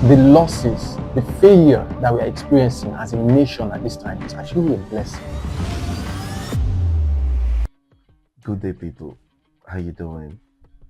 the losses, the failure that we are experiencing as a nation at this time is actually a blessing. Good day, people. How you doing?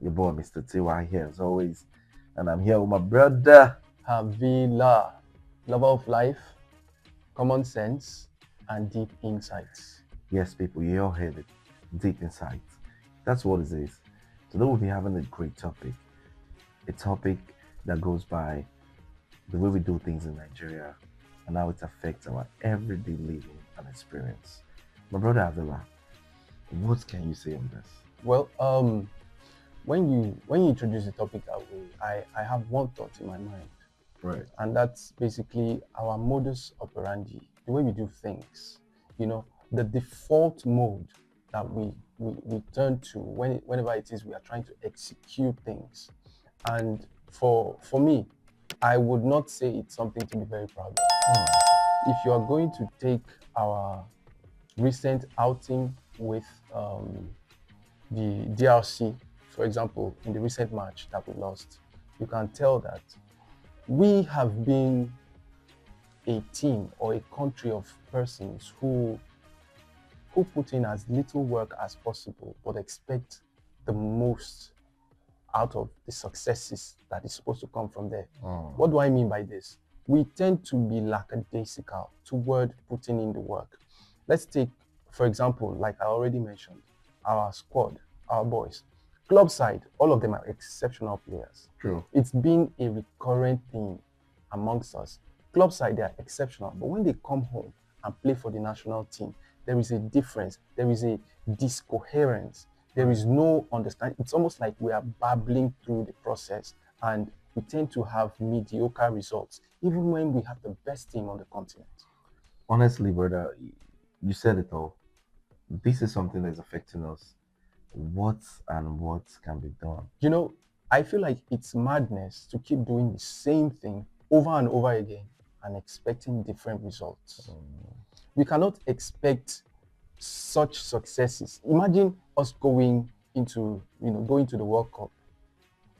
Your boy, Mr. TY here as always, and I'm here with my brother. Havila, lover of life, common sense, and deep insights. Yes, people, you all heard it. Deep insight. That's what it is. Today we'll be having a great topic. A topic that goes by the way we do things in Nigeria and how it affects our everyday living and experience. My brother Avila, what can you say on this? Well, when you introduce the topic that way, I have one thought in my mind, Right. and that's basically our modus operandi, the way we do things. You know, the default mode that we turn to whenever it is we are trying to execute things. And for me, I would not say it's something to be very proud of. If you are going to take our recent outing with the DRC, for example, in the recent match that we lost, you can tell that we have been a team or a country of persons who put in as little work as possible but expect the most out of the successes that is supposed to come from there. What do I mean by this? We tend to be lackadaisical toward putting in the work. Let's take, for example, like I already mentioned, our squad, our boys. Club side, all of them are exceptional players. True. It's been a recurrent theme amongst us. Club side, they are exceptional, but when they come home and play for the national team, there is a difference. There is a discoherence. There is no understanding. It's almost like we are babbling through the process, and we tend to have mediocre results, even when we have the best team on the continent. Honestly, brother, you said it all. This is something that's affecting us. What can be done? You know, I feel like it's madness to keep doing the same thing over and over again and expecting different results. We cannot expect such successes. Imagine us going into the World Cup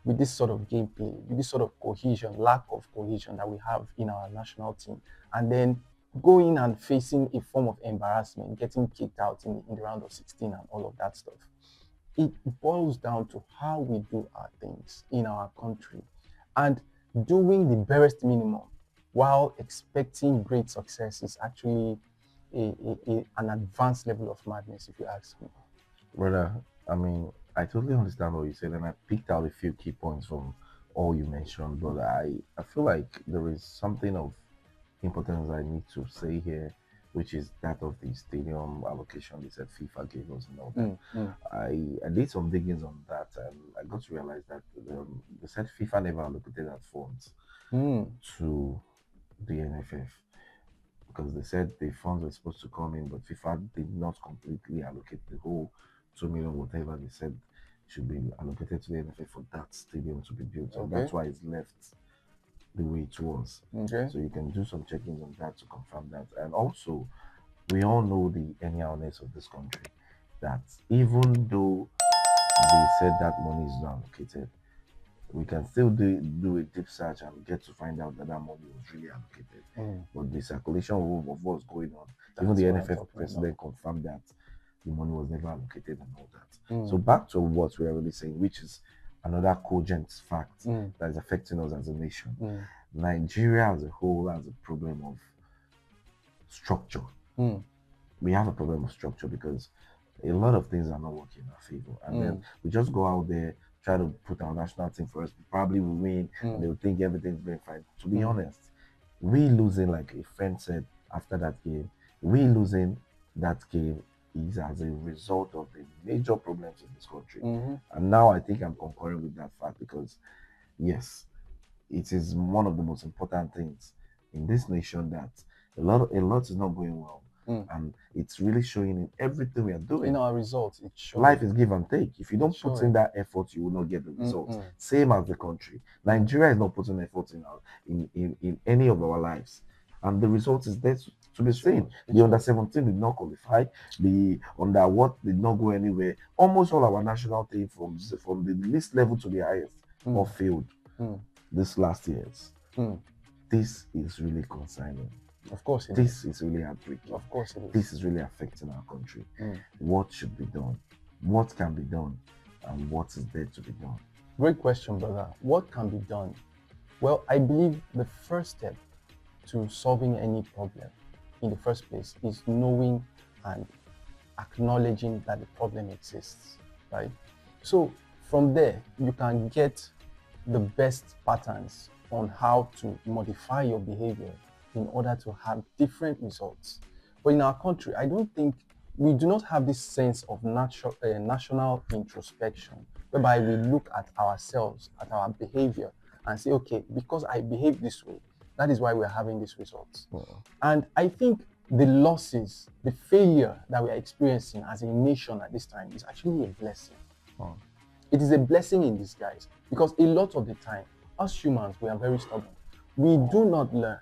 with this sort of gameplay, with this sort of cohesion, lack of cohesion that we have in our national team, and then going and facing a form of embarrassment, getting kicked out in the round of 16 and all of that stuff. It boils down to how we do our things in our country and doing the barest minimum while expecting great success is actually an advanced level of madness, if you ask me. Brother, I mean, I totally understand what you said, and I picked out a few key points from all you mentioned, but I feel like there is something of importance I need to say here, which is that of the stadium allocation they said FIFA gave us and all that. I did some diggings on that, and I got to realize that they said FIFA never allocated that funds to the NFF because they said the funds were supposed to come in, but FIFA did not completely allocate the whole 2 million, whatever they said should be allocated to the NFF for that stadium to be built. And that's why it's left the way it was. Okay. So you can do some check-ins on that to confirm that. And also, we all know the anyhowness of this country, that even though they said that money is not allocated, we can still do a deep search and get to find out that money was really allocated. But the circulation of what's going on, even the NFF president confirmed that the money was never allocated and all that. So back to what we're really saying, which is another cogent fact that is affecting us as a nation. Nigeria as a whole has a problem of structure. We have a problem of structure because a lot of things are not working in our favor. And then we just go out there, try to put our national team first, probably will win, and they'll think everything's going fine. To be honest, we losing, like a friend said after that game, we losing that game is as a result of the major problems in this country. And now I think I'm concurring with that fact because, yes, it is one of the most important things in this nation that a lot is not going well. And it's really showing in everything we are doing. In our results, it's showing. Life is give and take. If you don't put in that effort, you will not get the results. Same as the country. Nigeria is not putting effort in any of our lives. And the result is there to be seen. The under 17 did not qualify. The under what did not go anywhere. Almost all our national team from the least level to the highest all failed this last years. Mm. This is really concerning. Of course it is. This is really heartbreaking. Of course it is. This is really affecting our country. Mm. What should be done? What can be done? And what is there to be done? Great question, brother. What can be done? Well, I believe the first step to solving any problem in the first place is knowing and acknowledging that the problem exists, right? So from there, you can get the best patterns on how to modify your behavior in order to have different results. But in our country, I don't think we do not have this sense of national introspection, whereby we look at ourselves, at our behavior, and say, okay, because I behave this way, that is why we're having these results. And I think the losses, the failure that we are experiencing as a nation at this time is actually a blessing. It is a blessing in disguise, because a lot of the time, us humans, we are very stubborn. We do not learn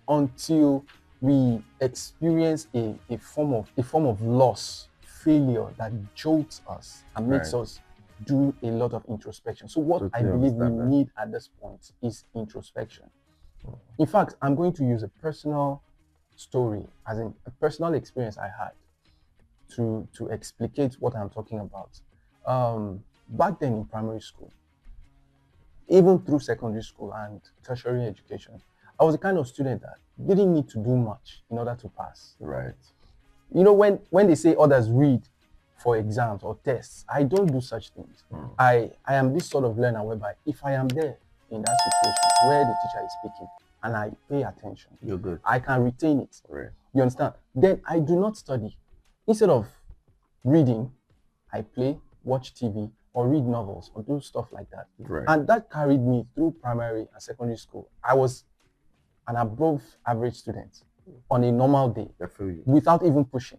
until we experience a form of loss, failure that jolts us and makes us do a lot of introspection. So what I believe we need at this point is introspection. In fact, I'm going to use a personal story, as in a personal experience I had, to explicate what I'm talking about. Back then in primary school, even through secondary school and tertiary education, I was the kind of student that didn't need to do much in order to pass. Right. You know, when they say others read for exams or tests, I don't do such things. I am this sort of learner whereby if I am there in that situation where the teacher is speaking and I pay attention, You're good. I can retain it. Right. You understand? Then I do not study. Instead of reading, I play, watch TV, or read novels, or do stuff like that. Right. And that carried me through primary and secondary school. I was an above average student on a normal day without even pushing.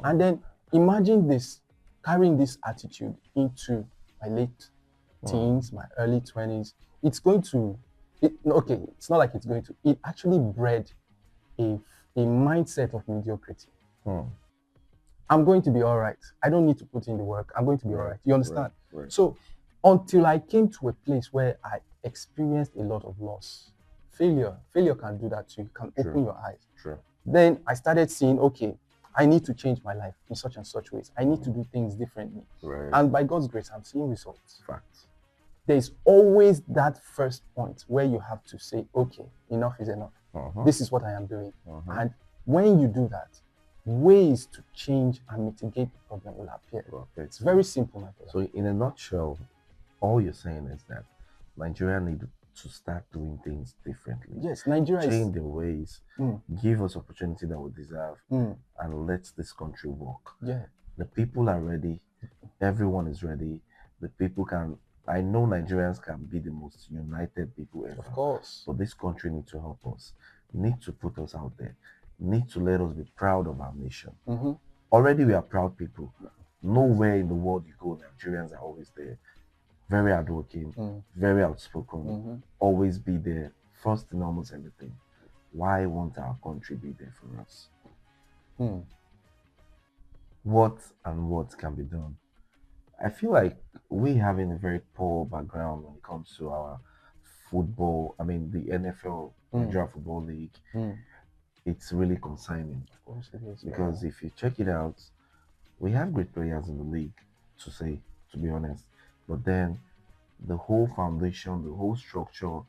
And then imagine this, carrying this attitude into my late teens, my early 20s. It's going to, it's not like it's going to, it actually bred a mindset of mediocrity. I'm going to be all right. I don't need to put in the work. I'm going to be all right. You understand? Right. So until I came to a place where I experienced a lot of loss, failure can do that too. You can open your eyes. Then I started seeing, okay, I need to change my life in such and such ways. I need to do things differently. Right. And by God's grace, I'm seeing results. Facts. There's always that first point where you have to say, okay, enough is enough. This is what I am doing. And when you do that, ways to change and mitigate the problem will appear. It's very simple, my brother. So in a nutshell, all you're saying is that Nigeria need to start doing things differently. Yes, Nigeria change their ways, give us opportunity that we deserve, and let this country work. Yeah. The people are ready. Everyone is ready. The people can. I know Nigerians can be the most united people ever. Of course. But this country needs to help us. Need to put us out there. Need to let us be proud of our nation. Already we are proud people. Nowhere in the world you go, Nigerians are always there. Very hardworking, very outspoken, always be there, first in almost everything. Why won't our country be there for us? What can be done? I feel like we having a very poor background when it comes to our football. I mean, the NFL, Nigeria Football League. It's really concerning. Of course it is. Because if you check it out, we have great players in the league, to be honest. But then the whole foundation, the whole structure,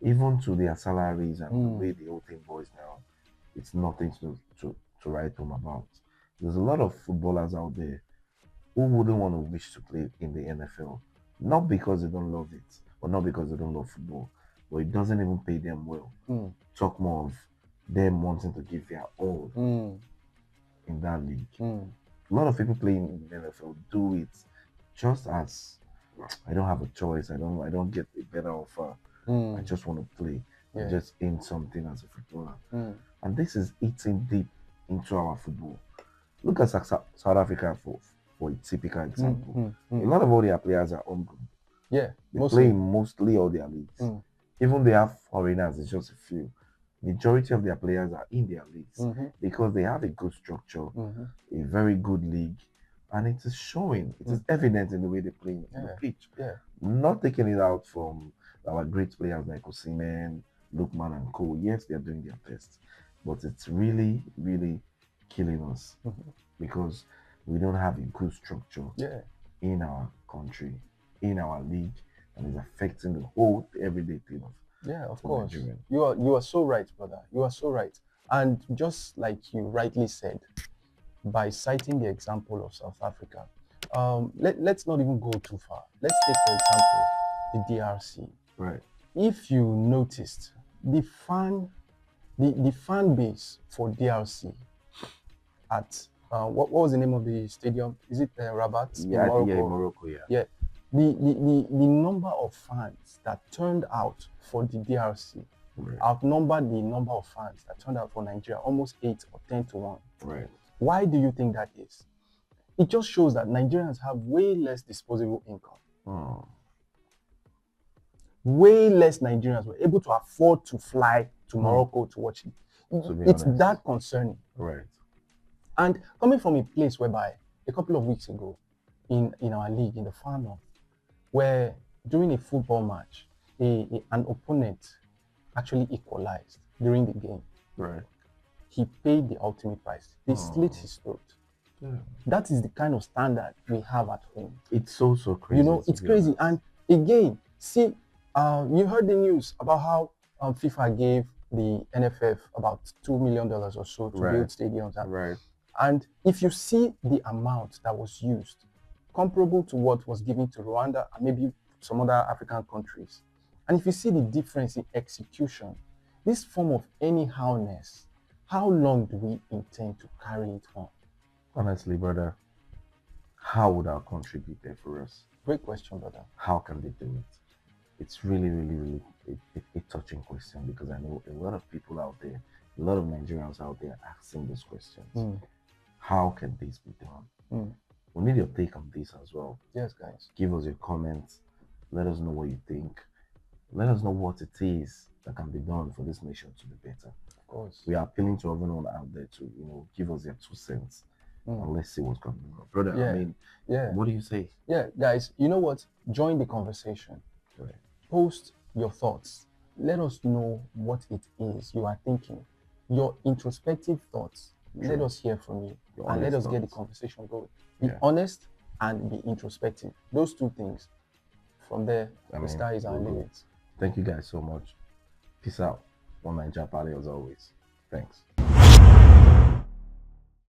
even to their salaries and the way the whole thing boils now, it's nothing to write home about. There's a lot of footballers out there who wouldn't want to wish to play in the NFL. Not because they don't love it, or not because they don't love football, but it doesn't even pay them well. Talk more of them wanting to give their all in that league. A lot of people playing in the NFL do it just as I don't have a choice. I don't get a better offer. I just want to play. I just aim something as a footballer. And this is eating deep into our football. Look at South Africa for a typical example. A lot of all their players are homegrown. Yeah, they play in mostly all their leagues. Even they have foreigners, it's just a few. Majority of their players are in their leagues because they have a good structure, a very good league, and it is showing. It is evident in the way they play in the pitch. Not taking it out from our great players like Osimhen, Lookman and Co. Yes, they're doing their best, but it's really, really killing us because we don't have a good structure Yeah. in our country, in our league, and it's affecting the whole everyday thing of Yeah, of the course. Nigerian. You are so right, brother. You are so right. And just like you rightly said, by citing the example of South Africa, let's not even go too far. Let's take, for example, the DRC. Right. If you noticed, the fan base for DRC at what was the name of the stadium? Is it Rabat in Yeah, Morocco? yeah, in Morocco, yeah. Yeah. The number of fans that turned out for the DRC Right. outnumbered the number of fans that turned out for Nigeria, almost 8 or 10 to 1. Right. Why do you think that is? It just shows that Nigerians have way less disposable income. Oh. Way less Nigerians were able to afford to fly to Morocco to watch it. It's honest. that concerning. Right. And coming from a place whereby a couple of weeks ago in our league, in the far north, where during a football match, an opponent actually equalized during the game. Right. He paid the ultimate price. They slit his throat. Yeah. That is the kind of standard we have at home. It's so crazy. You know, it's crazy. And again, see, you heard the news about how FIFA gave the NFF about $2 million or so to build stadiums. Right. And if you see the amount that was used, comparable to what was given to Rwanda and maybe some other African countries, and if you see the difference in execution, this form of anyhowness, how long do we intend to carry it on? Honestly, brother, how would our country be there for us? Great question, brother. How can they do it? It's really, really, really a touching question because I know a lot of people out there, a lot of Nigerians out there asking these questions. How can this be done? We need your take on this as well. Yes, guys. Give us your comments. Let us know what you think. Let us know what it is that can be done for this nation to be better. Of course. We are appealing to everyone out there to, give us their 2 cents. And let's see what's going on. Brother, Yeah. I mean, what do you say? Yeah, guys, you know what? Join the conversation. Right. Post your thoughts. Let us know what it is you are thinking. Your introspective thoughts. True. Let us hear from you. And let us get the conversation going. Be honest and be introspective. Those 2 things. From there, the sky is our limit. Thank you guys so much. Peace out. On Naija Parley as always. Thanks.